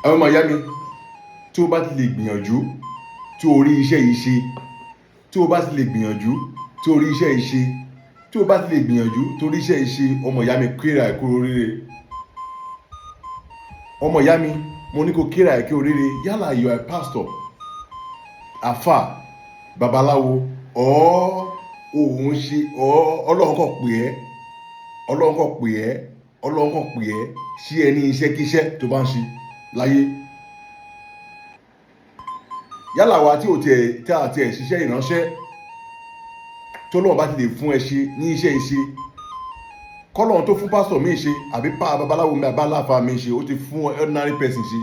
àwọn ọmọ ìyá mi tí o bá ti lè gbìyànjú tí o rí iṣẹ́ yìí ṣe, tí o bá ti lè gbìyànjú tí o rí iṣẹ́ yìí ṣe, tí o bá ti lè gbìyànjú tí o rí iṣẹ́ yìí ṣe, ọmọ ìyá mi kíra ẹ̀ kú oríire. ọmọ ìyá mi mo ní kó kíra ẹ̀ kú oríire. Yálà you are a pastor, àfà, babaláwo, òun ṣe ọlọ́run kàn pè ẹ́, ọlọ́run kàn pè ẹ́, ọlọ́run kàn pè ẹ́ sí ẹni iṣẹ́kíṣẹ́ tó bá ń ṣe láyé. Yálà wa tí a ti ẹ̀ ṣiṣẹ́ ìránṣẹ́ tó lọ́wọ́ bá ti lè fún ẹ ṣe ní iṣẹ́ ìṣe, kọ́lọ́run tó fún pásítọ̀ mi ṣe àbí babaláwo mi àbá aláfa mi ṣe, ó ti fún ordinary person ṣe.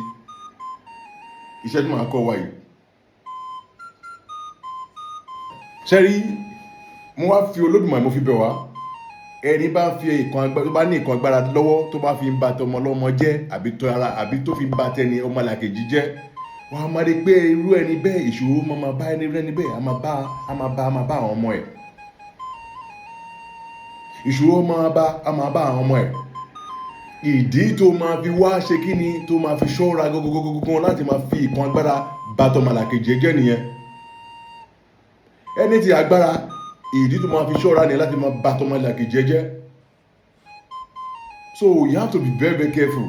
Iṣẹ́ tí màá kọ́ wa yìí. Ṣẹ́rí, mo wá fi Olódùmarè mo fi bẹ̀ wá. Ẹni bá fi tó bá ní nǹkan agbára lọ́wọ́ tó bá fi ń ba tọmọ lọ́mọ jẹ́ àbí tó fi ń ba tẹni ọmọlàkejì jẹ́, wọ́n á máa rí pé irú ẹni bẹ́ẹ̀ ìṣòro máa bá ẹni bẹ́ẹ̀ á máa bá àwọn ọmọ ẹ̀. Ìṣòro máa bá àwọn ọmọ ẹ̀. Ìdí tó máa fi wá ṣe kí ni, tó máa fi ṣọ́ra gangan láti máa fi nǹkan agbára ba tọmọlàkejì jẹ́ nìyẹn. Ẹni tí agbára, ìdí tó máa fi ṣọ́ra ni láti máa ba tọmọlàkejì jẹ́. So you have to be very very careful.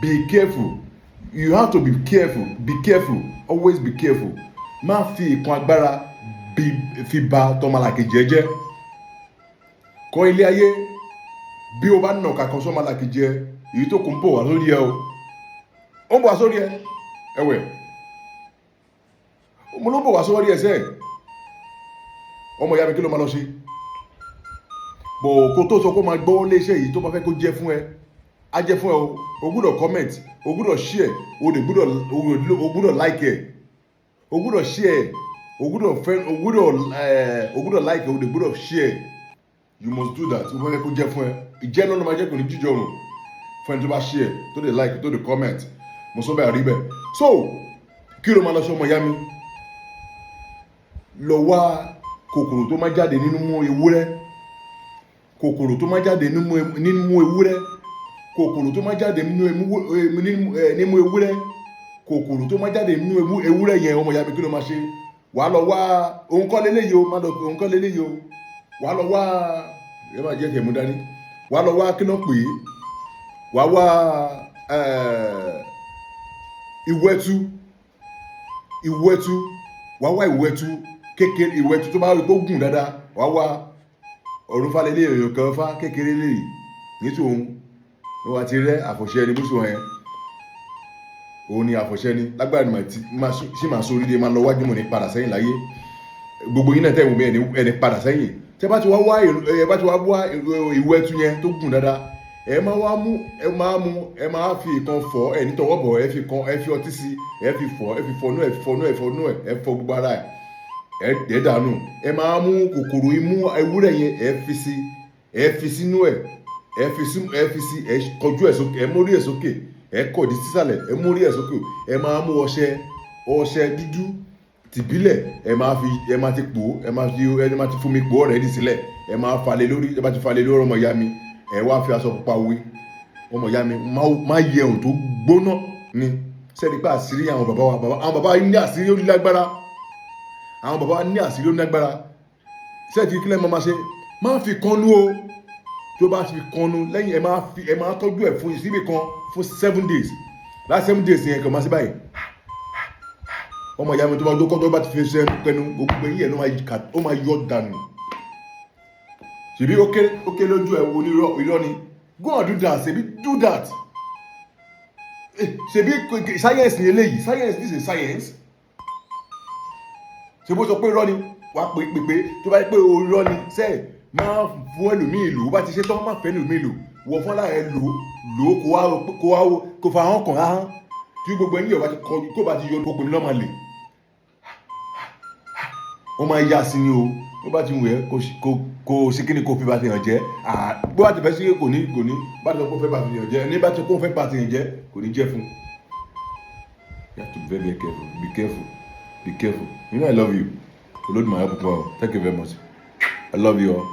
Be careful. You have to be careful. Be careful. Always be careful. Má fi nǹkan agbára fi ba tọmọlàkejì jẹ́. Kọ́ ilé ayé, bí o bá nà kankan sọ́mọlàkejì ẹ, èyí tó kù ń bọ̀ wá sórí ẹ o. Ó ń bọ̀ wá sórí ẹ. Ẹ̀wẹ̀. Mo ló ń bọ̀ wá sórí ẹ sẹ́ẹ̀. Ọmọ ìyá mi kí ló máa lọ ṣe? Bọ̀ kó tó sọ pé ó máa gbọ́ léṣẹ́ yìí tó bá fẹ́ kó jẹ́ fún ẹ, á jẹ́ fún ẹ o. O gbúdọ̀ comment, o gbúdọ̀ share, o gbúdọ̀ like ẹ, o gbúdọ̀ share, o gbúdọ̀ like ẹ, o gbúdọ̀ share. You must do that. O fẹ́ kó jẹ́ fún ẹ. Ìjẹ́ náà ló máa jẹ́ kò ní jíjọ rùn fún ẹni tó bá share, tó lè like, tó lè comment. Mo sọ bẹ́ẹ̀ rí bẹ́ẹ̀. So kí ló máa lọ ṣe ọmọ ìyá mi? Lọ wá kòkòrò tó máa jáde nínú ewúrẹ́, kòkòrò tó máa jáde nínú ewúrẹ́, kòkòrò tó máa jáde nínú ewúrẹ́, kòkòrò tó máa jáde nínú ewúrẹ́ yẹn, ọmọ ìyá mi kí ló máa ṣe? Wàá lọ wá, òun kọ́ leléyìí o, má lọ pé òun kọ́ leléyìí o. Wàá lọ wá, ẹ máa jẹ́ kí ẹ mú dání. Wàá lọ wá kí ló pè é? Wàá wá ìwẹ̀tú, wàá wá ìwẹ̀tú kékeré, ìwẹ̀tú tó bá rí pé ó gùn dáadáa, wàá wá ọ̀rúnfà lélẹ̀ èèyàn kan fá kékeré lèyí nítorí òun àti rẹ́ àfọ̀ṣẹ́ ni bóṣù yẹn, òun ni àfọ̀ṣẹ́ ni lágbára ni ṣì máa sórí de máa lọ wájú mọ̀ ní padà sẹ́yìn láyé. Gbogbo yín náà tẹ̀ wọ́n bí ẹni padà sẹ́yìn. Tẹ́ bá ti wá wá ìwẹ̀tú yẹn tó gùn dáadáa, ẹ máa fi ìkan fọ̀, ẹ ní tọwọ́ bọ̀, ẹ fi ọtí sí, ẹ fi fọnú ẹ fọ gbogbo ara ẹ dànù. Ẹ máa mú kòkòrò imú ewúrẹ́ yẹn, ẹ fi sínú ẹ, ẹ kọjú ẹ sókè, ẹ mórí ẹ sókè, ẹ kọ̀dí sísàlẹ̀, ẹ mórí ẹ sókè. Ẹ máa mú ọṣẹ dúdú tìbílẹ̀, ẹ máa ti pò, ẹ máa ti fomi pò ọ̀rẹ́ dì sílẹ̀, ẹ máa falẹ̀ lórí, ẹ bá ti falẹ̀ lórí ọmọ ìyá mi, ẹ wá fi aṣọ pupa wé. Ọmọ ìyá mi má yẹ ohun tó gbóná ni. Sẹ́ni pé àṣírí àwọn bàbá ní àṣírí ó lágbára. Àwọn bàbá ní àṣírí ó lágbára. Sẹ́ẹ̀tì kílẹ̀ máa ṣe, má fi kánú o. Tó bá fi kánú lẹ́yìn ẹ máa tọ́jú ẹ̀ fún síbì kan fún 7 days. Láti 7 days yẹn kàn máa ṣe báyìí. Ọmọ ìyá mi tó bá dókọ́ tó bá ti fi ṣe pẹnu, gbogbo eyín ẹ̀ ló máa yọ dànù. Ṣèbí ó kéré lójú ẹ̀ wo ní irọ́ ni? Go and do that. Ṣèbí do that. Ṣèbí science ni eléyìí. Science is a science. Ṣèbí ó sọ pé irọ́ ni? Wà á pè tó bá yẹ pé irọ́ ni sẹ́ẹ̀ máa fún ẹlòmíì lò. Bá ti ṣe tán máa fẹ́ ẹlòmíì lò. Wọ fún aláàrẹ lò kó fa hàn kàn áhán. Tí gbogbo ẹni yọ̀ kó bá ti yọ gbogbo mi lọ́mọ lè. Wọ́n máa yá sí ni o. Bó bá ti wù ẹ́ kò sí kí ni kò fi bá ti yàn jẹ́. Bó bá ti fẹ́ sí kò ní bá ti sọ pé ó fẹ́ bá ti yàn jẹ́. Ní bá ti sọ pé ó fẹ́ bá ti yàn jẹ́ kò ní jẹ́ fún. You have to be very careful. Be careful. Be careful. You know I love you. Olódùmarè púpọ̀. Thank you very much. I love you all.